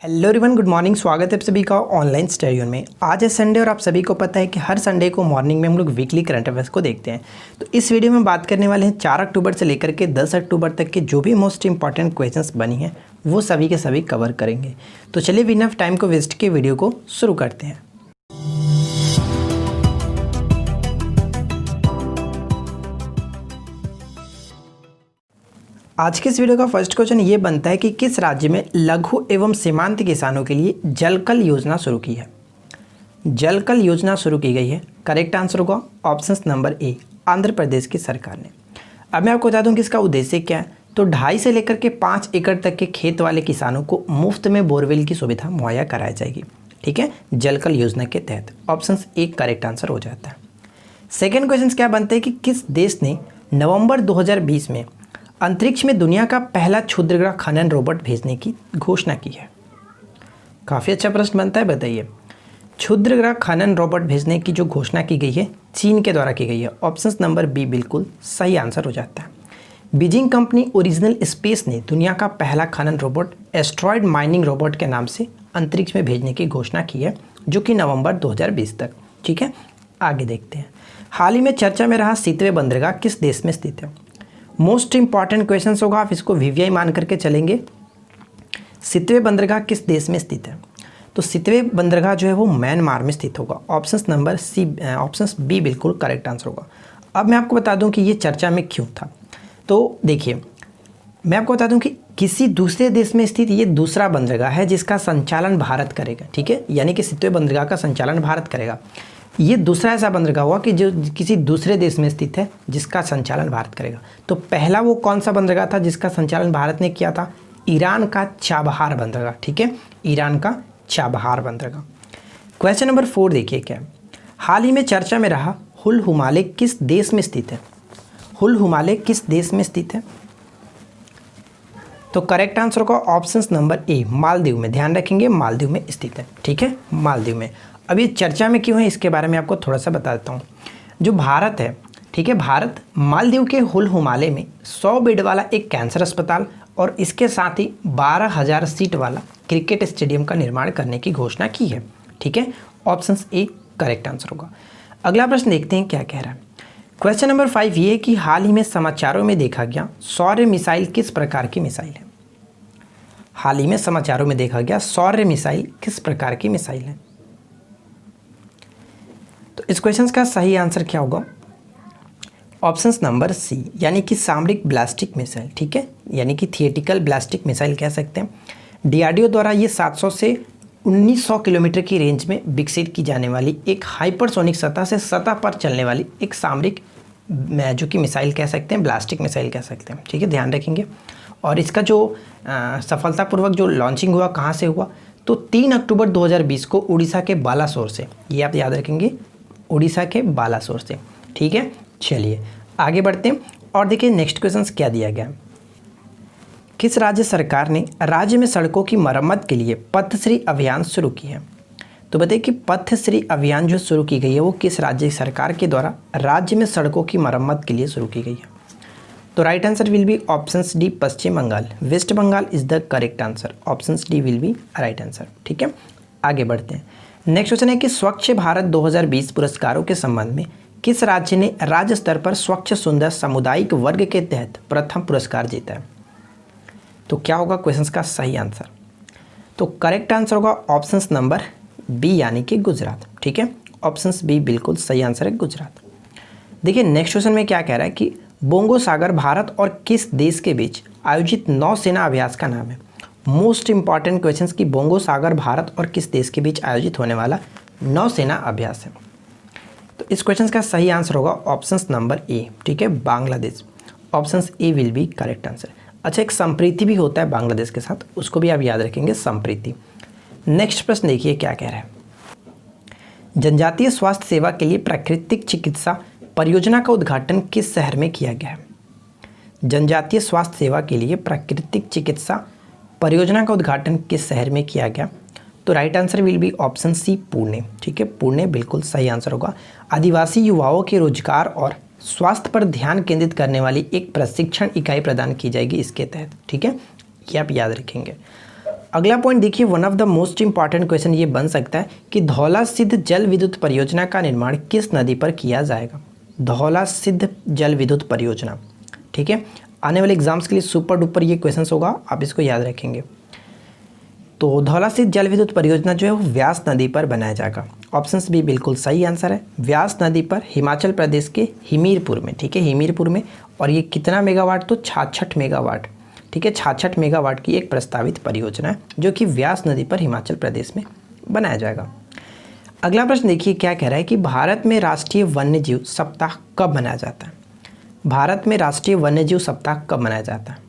Hello everyone, good morning. स्वागत है आप सभी का ऑनलाइन स्टडी में। आज है संडे और आप सभी को पता है कि हर संडे को मॉर्निंग में हम लोग वीकली करंट अफेयर्स को देखते हैं। तो इस वीडियो में बात करने वाले हैं 4 अक्टूबर से लेकर के 10 अक्टूबर तक के जो भी मोस्ट इंपॉर्टेंट क्वेश्चंस बनी हैं वो सभी के सभी कवर करेंगे। तो चलिए बिना टाइम को वेस्ट किए वीडियो को शुरू करते हैं। आज के इस वीडियो का फर्स्ट क्वेश्चन ये बनता है कि किस राज्य में लघु एवं सीमांत किसानों के लिए जलकल योजना शुरू की है। जलकल योजना शुरू की गई है। करेक्ट आंसर होगा option number A, Andhra Pradesh की सरकार ने। अब मैं आपको बता दूं कि इसका उद्देश्य क्या है। तो 2.5 से लेकर के 5 एकड़ तक के खेत वाले किसानों को मुफ्त में बोरवेल की सुविधा मुहैया कराई जाएगी। ठीक है, जलकल योजना के तहत ऑप्शन ए करेक्ट आंसर हो जाता है। सेकेंड क्वेश्चन क्या बनता है कि किस देश ने नवंबर 2020 में अंतरिक्ष में दुनिया का पहला क्षुद्रग्रह खनन रोबोट भेजने की घोषणा की है। काफ़ी अच्छा प्रश्न बनता है, बताइए। क्षुद्रग्रह खनन रोबोट भेजने की जो घोषणा की गई है चीन के द्वारा की गई है। ऑप्शन नंबर बी बिल्कुल सही आंसर हो जाता है। बीजिंग कंपनी ओरिजिनल स्पेस ने दुनिया का पहला खनन रोबोट एस्ट्रॉयड माइनिंग रोबोट के नाम से अंतरिक्ष में भेजने की घोषणा की है, जो कि नवंबर 2020 तक। ठीक है, आगे देखते हैं। हाल ही में चर्चा में रहा सितवे बंदरगाह किस देश में स्थित है। मोस्ट इंपॉर्टेंट क्वेश्चन होगा, आप इसको वीवीआई मान करके चलेंगे। सितवे बंदरगाह किस देश में स्थित है। तो सितवे बंदरगाह जो है वो म्यांमार में स्थित होगा। Option number C, option B बिल्कुल करेक्ट आंसर होगा। अब मैं आपको बता दूं कि ये चर्चा में क्यों था। तो देखिए, मैं आपको बता दूं कि किसी दूसरे देश में स्थित ये दूसरा बंदरगाह है जिसका संचालन भारत करेगा। ठीक है, यानी कि सितवे बंदरगाह का संचालन भारत करेगा। ये दूसरा ऐसा बंदरगाह हुआ कि जो किसी दूसरे देश में स्थित है जिसका संचालन भारत करेगा। तो पहला वो कौन सा बंदरगाह था जिसका संचालन भारत ने किया था। ईरान का चाबहार बंदरगाह। ठीक है, ईरान का चाबहार बंदरगाह। क्वेश्चन नंबर 4 देखिए क्या है। हाल ही में चर्चा में रहा हुल हिमालय किस देश में स्थित है। हुल हिमालय किस देश में स्थित है। तो करेक्ट आंसर होगा ऑप्शन नंबर ए, मालदीव में। ध्यान रखेंगे, मालदीव में स्थित है। ठीक है, मालदीव में। अब ये चर्चा में क्यों है इसके बारे में आपको थोड़ा सा बता देता हूँ। जो भारत है, ठीक है, भारत मालदीव के हुल हिमालय में 100 बेड वाला एक कैंसर अस्पताल और इसके साथ ही 12,000 सीट वाला क्रिकेट स्टेडियम का निर्माण करने की घोषणा की है। ठीक है, ऑप्शन ए करेक्ट आंसर होगा। अगला प्रश्न देखते हैं क्या कह रहा है। क्वेश्चन नंबर 5 ये कि हाल ही में समाचारों में देखा गया सौर्य मिसाइल किस प्रकार की मिसाइल है। हाल ही में समाचारों में देखा गया सौर्य मिसाइल किस प्रकार की मिसाइल है। तो इस क्वेश्चन का सही आंसर क्या होगा। ऑप्शन नंबर सी, यानी कि सामरिक ब्लास्टिक मिसाइल। ठीक है, यानी कि थिएटिकल ब्लास्टिक मिसाइल कह सकते हैं। डीआरडीओ द्वारा ये 700 से 1900 किलोमीटर की रेंज में विकसित की जाने वाली एक हाइपरसोनिक सतह से सतह पर चलने वाली एक सामरिक जो कि मिसाइल कह सकते हैं, ब्लास्टिक मिसाइल कह सकते हैं। ठीक है, ध्यान रखेंगे। और इसका जो सफलतापूर्वक जो लॉन्चिंग हुआ कहाँ से हुआ, तो 3 अक्टूबर 2020 को उड़ीसा के बालासोर से। ये आप याद रखेंगे, उड़ीसा के बालासोर से। ठीक है, चलिए आगे बढ़ते हैं और देखिए नेक्स्ट क्वेश्चन क्या दिया गया। किस राज्य सरकार ने राज्य में सड़कों की मरम्मत के लिए पथश्री अभियान शुरू की है। तो बताइए कि पथश्री अभियान जो शुरू की गई है वो किस राज्य सरकार के द्वारा राज्य में सड़कों की मरम्मत के लिए शुरू की गई है। तो right answer will be option D, Paschim Bengal. West Bengal is the correct answer. Option D will be right answer. ठीक है, आगे बढ़ते हैं। नेक्स्ट क्वेश्चन है कि स्वच्छ भारत 2020 पुरस्कारों के संबंध में किस राज्य ने राज्य स्तर पर स्वच्छ सुंदर सामुदायिक वर्ग के तहत प्रथम पुरस्कार जीता है। तो क्या होगा क्वेश्चन का सही आंसर। तो करेक्ट आंसर होगा ऑप्शन नंबर बी, यानी कि गुजरात। ठीक है, ऑप्शन बी बिल्कुल सही आंसर है, गुजरात। देखिए नेक्स्ट क्वेश्चन में क्या कह रहा है कि बोंगो सागर भारत और किस देश के बीच आयोजित नौसेना अभ्यास का नाम है। मोस्ट इंपॉर्टेंट क्वेश्चंस की बोंगो सागर भारत और किस देश के बीच आयोजित होने वाला नौसेना अभ्यास है। तो इस क्वेश्चन का सही आंसर होगा ऑप्शन नंबर ए। ठीक है, Bangladesh. Option A will be correct answer. अच्छा, एक संप्रीति भी होता है बांग्लादेश के साथ, उसको भी आप याद रखेंगे, संप्रीति। नेक्स्ट प्रश्न देखिए क्या कह रहा है। जनजातीय स्वास्थ्य सेवा के लिए प्राकृतिक चिकित्सा परियोजना का उद्घाटन किस शहर में किया गया है। जनजातीय स्वास्थ्य सेवा के लिए प्राकृतिक चिकित्सा परियोजना का उद्घाटन किस शहर में किया गया। तो right answer will be option C, Pune. ठीक है, पुणे बिल्कुल सही आंसर होगा। आदिवासी युवाओं के रोजगार और स्वास्थ्य पर ध्यान केंद्रित करने वाली एक प्रशिक्षण इकाई प्रदान की जाएगी इसके तहत। ठीक है, ये आप याद रखेंगे। अगला पॉइंट देखिए, one of the most important question ये बन सकता है कि धौला सिद्ध जल विद्युत परियोजना का निर्माण किस नदी पर किया जाएगा। धौला सिद्ध जल विद्युत परियोजना, ठीक है, आने वाले एग्जाम्स के लिए सुपर डुपर ये क्वेश्चन होगा, आप इसको याद रखेंगे। तो धौला सिद्ध जल विद्युत परियोजना जो है वो व्यास नदी पर बनाया जाएगा। ऑप्शन बी बिल्कुल सही आंसर है, व्यास नदी पर हिमाचल प्रदेश के हिमीरपुर में, ठीक है, हिमीरपुर में। और ये कितना मेगावाट, तो 66 मेगावाट, ठीक है, 66 मेगावाट की एक प्रस्तावित परियोजना है जो कि व्यास नदी पर हिमाचल प्रदेश में बनाया जाएगा। अगला प्रश्न देखिए क्या कह रहा है कि भारत में राष्ट्रीय वन्यजीव सप्ताह कब मनाया जाता है। भारत में राष्ट्रीय वन्यजीव सप्ताह कब मनाया जाता है।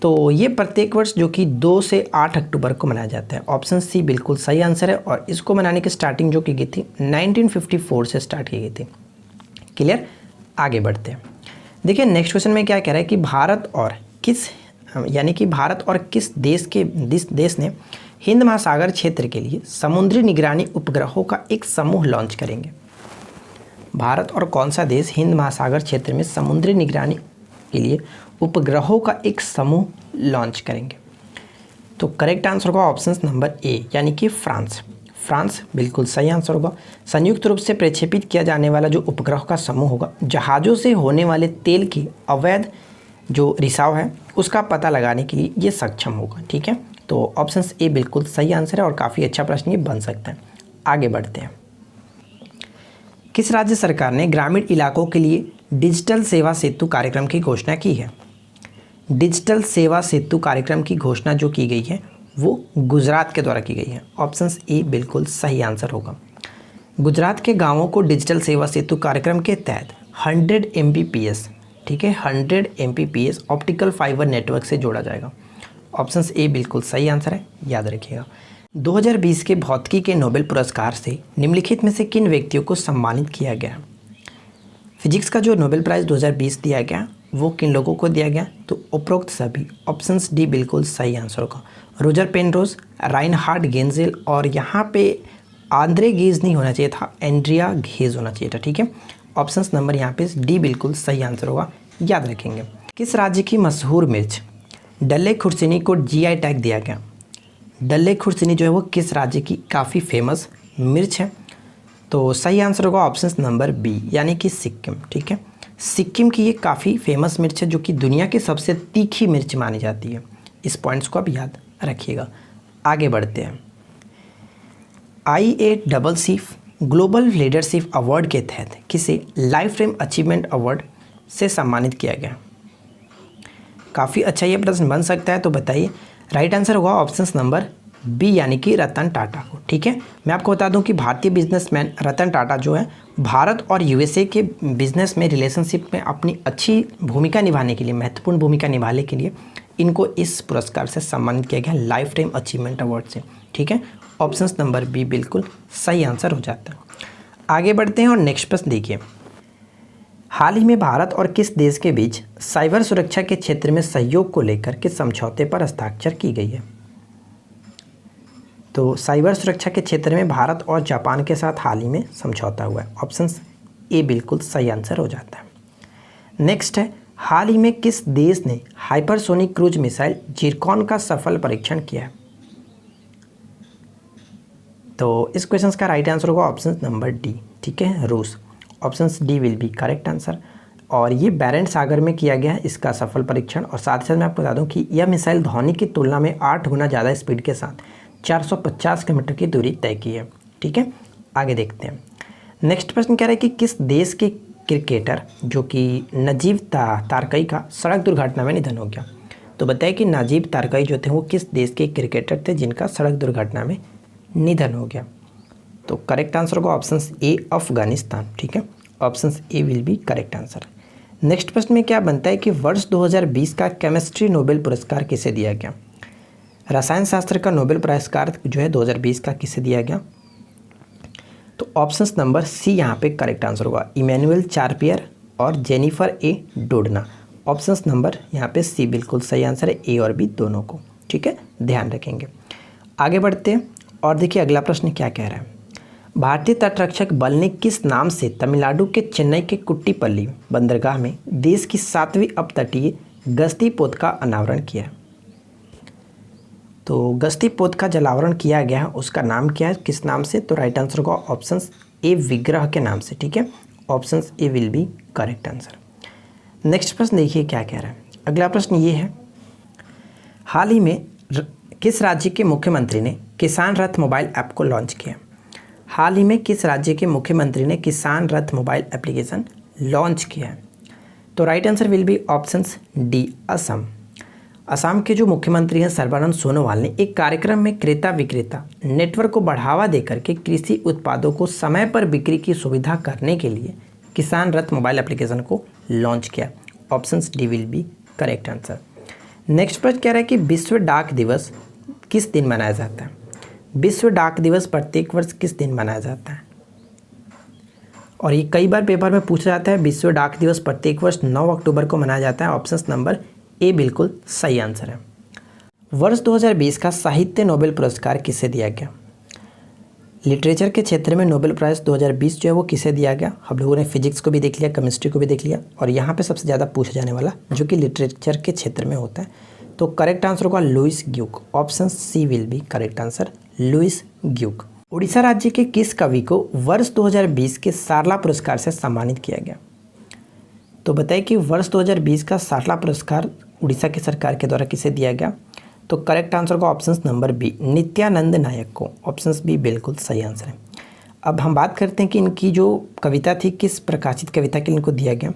तो ये प्रत्येक वर्ष जो कि 2 से 8 अक्टूबर को मनाया जाता है। ऑप्शन सी बिल्कुल सही आंसर है। और इसको मनाने की स्टार्टिंग जो की गई थी 1954 से स्टार्ट की गई थी। क्लियर, आगे बढ़ते हैं। देखिए नेक्स्ट क्वेश्चन में क्या कह रहा है कि भारत और किस देश ने हिंद महासागर क्षेत्र के लिए समुद्री निगरानी उपग्रहों का एक समूह लॉन्च करेंगे। भारत और कौन सा देश हिंद महासागर क्षेत्र में समुद्री निगरानी के लिए उपग्रहों का एक समूह लॉन्च करेंगे। तो करेक्ट आंसर होगा ऑप्शन नंबर ए, यानी कि फ्रांस। फ्रांस बिल्कुल सही आंसर होगा। संयुक्त रूप से प्रक्षेपित किया जाने वाला जो उपग्रह का समूह होगा, जहाज़ों से होने वाले तेल की अवैध जो रिसाव है उसका पता लगाने के लिए ये सक्षम होगा, ठीक है। तो ऑप्शन ए बिल्कुल सही आंसर है और काफ़ी अच्छा प्रश्न ये बन सकता है। आगे बढ़ते हैं। किस राज्य सरकार ने ग्रामीण इलाकों के लिए डिजिटल सेवा सेतु कार्यक्रम की घोषणा की है। डिजिटल सेवा सेतु कार्यक्रम की घोषणा जो की गई है वो गुजरात के द्वारा की गई है। ऑप्शन ए बिल्कुल सही आंसर होगा। गुजरात के गांवों को डिजिटल सेवा सेतु कार्यक्रम के तहत 100 Mbps, ठीक है, 100 Mbps ऑप्टिकल फाइबर नेटवर्क से जोड़ा जाएगा। ऑप्शन ए बिल्कुल सही आंसर है, याद रखिएगा। 2020 के भौतिकी के नोबेल पुरस्कार से निम्नलिखित में से किन व्यक्तियों को सम्मानित किया गया। फिजिक्स का जो नोबेल प्राइज़ 2020 दिया गया वो किन लोगों को दिया गया, तो उपरोक्त सभी। ऑप्शन डी बिल्कुल सही आंसर होगा। रोजर पेनरोज, राइनहार्ड गेंजेल, और यहाँ पे आंद्रे गेज नहीं होना चाहिए था, एंड्रिया घेज होना चाहिए था, ठीक है। ऑप्शन नंबर यहाँ पे डी बिल्कुल सही आंसर होगा, याद रखेंगे। किस राज्य की मशहूर मिर्च डल्ले खुर्सिनी को GI टैग दिया गया। डल्ले खुर्सिनी जो है वो किस राज्य की काफ़ी फेमस मिर्च है। तो सही आंसर होगा ऑप्शन नंबर बी, यानी कि सिक्किम, ठीक है। सिक्किम की ये काफ़ी फेमस मिर्च है जो कि दुनिया की सबसे तीखी मिर्च मानी जाती है। इस पॉइंट्स को आप याद रखिएगा। आगे बढ़ते हैं। IACC ग्लोबल लीडरशिप अवार्ड के तहत किसे लाइफ टाइम अचीवमेंट अवार्ड से सम्मानित किया गया। काफ़ी अच्छा ये प्रश्न बन सकता है, तो बताइए। राइट आंसर होगा ऑप्शन नंबर बी, यानी कि रतन टाटा को, ठीक है। मैं आपको बता दूं कि भारतीय बिजनेसमैन रतन टाटा जो है भारत और USA के बिजनेस में रिलेशनशिप में अपनी अच्छी भूमिका निभाने के लिए, महत्वपूर्ण भूमिका निभाने के लिए इनको इस पुरस्कार से सम्मानित किया गया, लाइफ टाइम अचीवमेंट अवार्ड से, ठीक है। ऑप्शन नंबर बी बिल्कुल सही आंसर हो जाता है। आगे बढ़ते हैं और नेक्स्ट प्रश्न देखिए। हाल ही में भारत और किस देश के बीच साइबर सुरक्षा के क्षेत्र में सहयोग को लेकर किस समझौते पर हस्ताक्षर की गई है। तो साइबर सुरक्षा के क्षेत्र में भारत और जापान के साथ हाल ही में समझौता हुआ है। ऑप्शन ए बिल्कुल सही आंसर हो जाता है। नेक्स्ट है, हाल ही में किस देश ने हाइपरसोनिक क्रूज मिसाइल जिरकॉन का सफल परीक्षण किया है। तो इस क्वेश्चन का राइट आंसर होगा ऑप्शन नंबर डी, ठीक है, रूस। Option D will be correct answer. और ये बैरेंट सागर में किया गया है इसका सफल परीक्षण। और साथ ही साथ मैं आपको बता दूं कि यह मिसाइल ध्वनि की तुलना में 8 गुना ज़्यादा स्पीड के साथ 450 किलोमीटर की दूरी तय की है, ठीक है। आगे देखते हैं। नेक्स्ट प्रश्न कह रहा है कि किस देश के क्रिकेटर जो कि नजीब तारकई का सड़क दुर्घटना में निधन हो गया। तो बताइए कि नजीब तारकई जो थे वो किस देश के क्रिकेटर थे जिनका सड़क दुर्घटना में निधन हो गया। तो करेक्ट आंसर होगा ऑप्शन ए, अफगानिस्तान, ठीक है। Option A will be correct answer. Next प्रश्न में क्या बनता है कि वर्ष 2020 का केमिस्ट्री नोबेल पुरस्कार किसे दिया गया। रसायन शास्त्र का नोबेल पुरस्कार जो है 2020 का किसे दिया गया। तो ऑप्शन नंबर सी यहाँ पे करेक्ट आंसर होगा, इमैनुअल चार्पियर और जेनिफर ए डोडना। ऑप्शन नंबर यहाँ पे सी बिल्कुल सही आंसर है, ए और बी दोनों को, ठीक है, ध्यान रखेंगे। आगे बढ़ते हैं और देखिए अगला प्रश्न क्या कह रहा है। भारतीय तटरक्षक बल ने किस नाम से तमिलनाडु के चेन्नई के कुट्टीपल्ली बंदरगाह में देश की 7वीं अपतटीय गश्ती पोत का अनावरण किया। तो तो गस्ती पोत का जलावरण किया गया है उसका नाम क्या है, किस नाम से? तो राइट आंसर होगा ऑप्शन ए विग्रह के नाम से, ठीक है। Option A will be correct answer. Next प्रश्न देखिए क्या कह रहा है। अगला प्रश्न ये है, हाल ही में किस राज्य के मुख्यमंत्री ने किसान रथ मोबाइल ऐप को लॉन्च किया? हाल ही में किस राज्य के मुख्यमंत्री ने किसान रथ मोबाइल एप्लीकेशन लॉन्च किया है? तो right answer will be option D Assam. Assam के जो मुख्यमंत्री हैं सर्बानंद सोनोवाल ने एक कार्यक्रम में क्रेता विक्रेता नेटवर्क को बढ़ावा देकर के कृषि उत्पादों को समय पर बिक्री की सुविधा करने के लिए किसान रथ मोबाइल एप्लीकेशन को लॉन्च किया। Option D will be correct answer. Next प्रश्न कह रहा है कि विश्व डाक दिवस किस दिन मनाया जाता है? विश्व डाक दिवस प्रत्येक वर्ष किस दिन मनाया जाता है? और ये कई बार पेपर में पूछा जाता है। विश्व डाक दिवस प्रत्येक वर्ष 9 अक्टूबर को मनाया जाता है। ऑप्शन नंबर ए बिल्कुल सही आंसर है। वर्ष 2020 का साहित्य नोबेल पुरस्कार किसे दिया गया? लिटरेचर के क्षेत्र में नोबेल प्राइज़ 2020 जो है वो किसे दिया गया? हम लोगों ने फिजिक्स को भी देख लिया, केमिस्ट्री को भी देख लिया, और यहाँ पे सबसे ज़्यादा पूछा जाने वाला जो कि लिटरेचर के क्षेत्र में होता है, तो करेक्ट आंसर होगा लुइस ग्यूक। Option C will be correct answer, Louise ग्यूक। उड़ीसा राज्य के किस कवि को वर्ष 2020 के सारला पुरस्कार से सम्मानित किया गया? तो बताइए कि वर्ष 2020 का सारला पुरस्कार उड़ीसा की सरकार के द्वारा किसे दिया गया? तो करेक्ट आंसर का option number B Nityanand Nayak को। ऑप्शन बी बिल्कुल सही आंसर है। अब हम बात करते हैं कि इनकी जो कविता थी किस प्रकाशित कविता के लिए इनको दिया गया?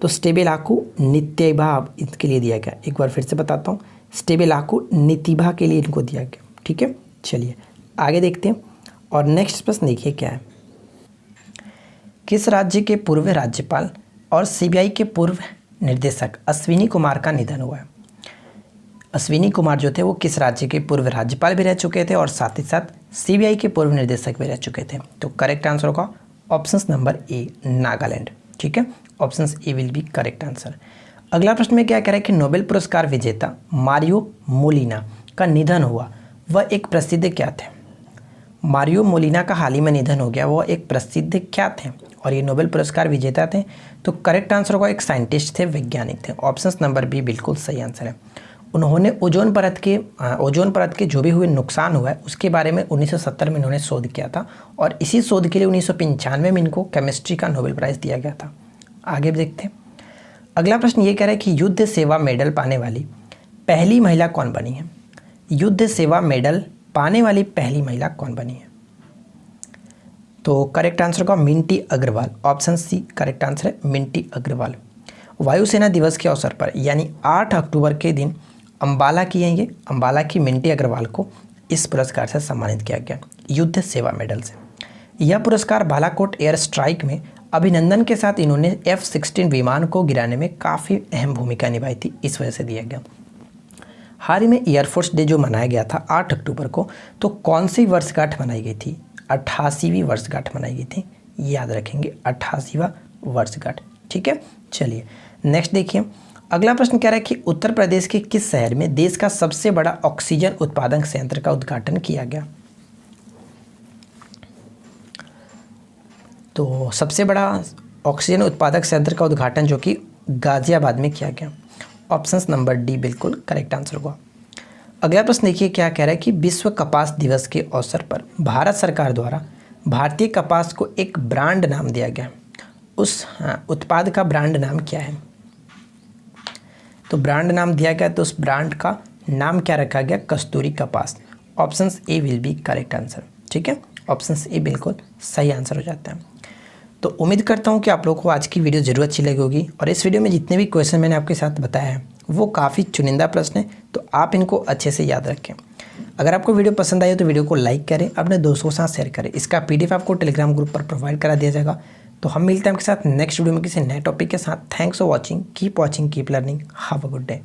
तो स्टेबेलाकू नित्यभा इसके लिए दिया गया। एक बार फिर से बताता हूँ, स्टेबेलाकू नितिभा के लिए इनको दिया गया, ठीक है। चलिए आगे देखते हैं। और नेक्स्ट प्रश्न देखिए क्या है, किस राज्य के पूर्व राज्यपाल और सीबीआई के पूर्व निर्देशक अश्विनी कुमार का निधन हुआ है? अश्विनी कुमार जो थे वो किस राज्य के पूर्व राज्यपाल भी रह चुके थे और साथ ही साथ सीबीआई के पूर्व निर्देशक भी रह चुके थे? तो करेक्ट आंसर होगा ऑप्शन नंबर ए नागालैंड, ठीक है। Option A will be correct answer. अगला प्रश्न में क्या कह रहा है कि नोबेल पुरस्कार विजेता मारियो मोलिना का निधन हुआ, वह एक प्रसिद्ध क्या थे? मारियो मोलिना का हाल ही में निधन हो गया, वह एक प्रसिद्ध क्या थे और ये नोबेल पुरस्कार विजेता थे? तो करेक्ट आंसर होगा एक साइंटिस्ट थे, वैज्ञानिक थे। ऑप्शन नंबर बी बिल्कुल सही आंसर है। उन्होंने ओजोन परत के जो भी हुए नुकसान हुआ है उसके बारे में 1970 में इन्होंने शोध किया था, और इसी शोध के लिए 1995 में इनको केमिस्ट्री का नोबेल प्राइज़ दिया गया था। आगे देखते हैं। अगला प्रश्न ये कह रहा है कि युद्ध सेवा मेडल पाने वाली पहली महिला कौन बनी है? युद्ध सेवा मेडल पाने वाली पहली महिला कौन बनी है? तो करेक्ट आंसर होगा Minty Agarwal. Option C correct answer है, मिंटी अग्रवाल। वायुसेना दिवस के अवसर पर यानी 8 अक्टूबर के दिन अंबाला की मिंटी अग्रवाल को इस पुरस्कार से सम्मानित किया गया, युद्ध सेवा मेडल से। यह पुरस्कार बालाकोट एयर स्ट्राइक में अभिनंदन के साथ इन्होंने F-16 विमान को गिराने में काफ़ी अहम भूमिका निभाई थी, इस वजह से दिया गया। हाल ही में एयरफोर्स डे जो मनाया गया था 8 अक्टूबर को, तो कौन सी वर्षगांठ मनाई गई थी? 88वीं वर्षगांठ मनाई गई थी, याद रखेंगे 88वां वर्षगांठ, ठीक है। चलिए नेक्स्ट देखिए। अगला प्रश्न कह रहा है कि उत्तर प्रदेश के किस शहर में देश का सबसे बड़ा ऑक्सीजन उत्पादन संयंत्र का उद्घाटन किया गया? तो सबसे बड़ा ऑक्सीजन उत्पादक संयंत्र का उद्घाटन जो कि गाजियाबाद में किया गया। ऑप्शन नंबर डी बिल्कुल करेक्ट आंसर होगा। अगला प्रश्न देखिए क्या कह रहा है कि विश्व कपास दिवस के अवसर पर भारत सरकार द्वारा भारतीय कपास को एक ब्रांड नाम दिया गया, उस उत्पाद का ब्रांड नाम क्या है? तो ब्रांड नाम दिया गया, तो उस ब्रांड का नाम क्या रखा गया? कस्तूरी कपास। Option A will be correct answer, ठीक है। ऑप्शन ए बिल्कुल सही आंसर हो जाता है। तो उम्मीद करता हूँ कि आप लोगों को आज की वीडियो ज़रूर अच्छी लगी होगी, और इस वीडियो में जितने भी क्वेश्चन मैंने आपके साथ बताया है वो काफ़ी चुनिंदा प्रश्न है, तो आप इनको अच्छे से याद रखें। अगर आपको वीडियो पसंद आई हो तो वीडियो को लाइक करें, अपने दोस्तों के साथ शेयर करें। इसका PDF आपको टेलीग्राम ग्रुप पर प्रोवाइड करा दिया जाएगा। तो हम मिलते हैं आपके साथ नेक्स्ट वीडियो में किसी नए टॉपिक के साथ। Thanks for watching, keep learning, have a good day.